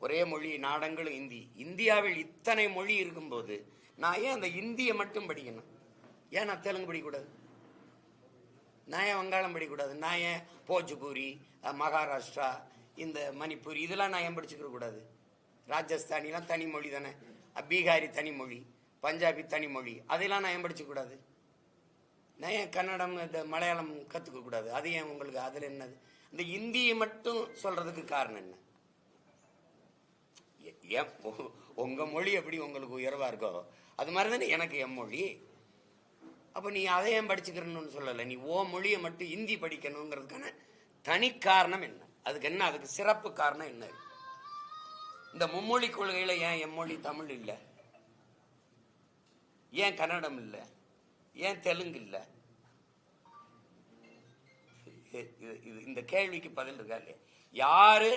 ஒரே மொழி, நாடங்களும் இந்தி. இந்தியாவில் இத்தனை மொழி இருக்கும்போது நான் ஏன் அந்த இந்தியை மட்டும் படிக்கணும்? ஏன் நான் தெலுங்கு படிக்கக்கூடாது? நான் ஏன் வங்காளம் படிக்கக்கூடாது? நான் ஏன் போஜ்பூரி, மகாராஷ்டிரா, இந்த மணிப்பூரி இதெல்லாம் நான் ஏன் படிச்சுக்கிற கூடாது? ராஜஸ்தானிலாம் தனி மொழி தானே, பீகாரி தனி மொழி, பஞ்சாபி தனி மொழி, அதெல்லாம் நான் ஏன் படிச்சுக்கூடாது? நான் ஏன் கன்னடம், இந்த மலையாளம் கற்றுக்க கூடாது? அது ஏன் உங்களுக்கு அதில் என்னது? இந்த இந்தியை மட்டும் சொல்றதுக்கு காரணம் என்ன? ஏன் உங்க மொழி எப்படி உங்களுக்கு உயர்வா இருக்கோ அது மாதிரி தானே எனக்கு என் மொழி. அப்ப நீ அதை ஏன் படிச்சுக்கிறன்னு சொல்லலை. நீ ஓ மொழியை மட்டும் இந்தி படிக்கணுங்கிறதுக்கான தனி காரணம் என்ன? அதுக்கு என்ன, அதுக்கு சிறப்பு காரணம் என்ன? இந்த மும்மொழி கொள்கையில ஏன் என் மொழி தமிழ் இல்லை? ஏன் கன்னடம் இல்லை? ஏன் தெலுங்கு இல்லை? இந்த கேள்விக்கு பதில் இருக்கா இல்லையா? யாரு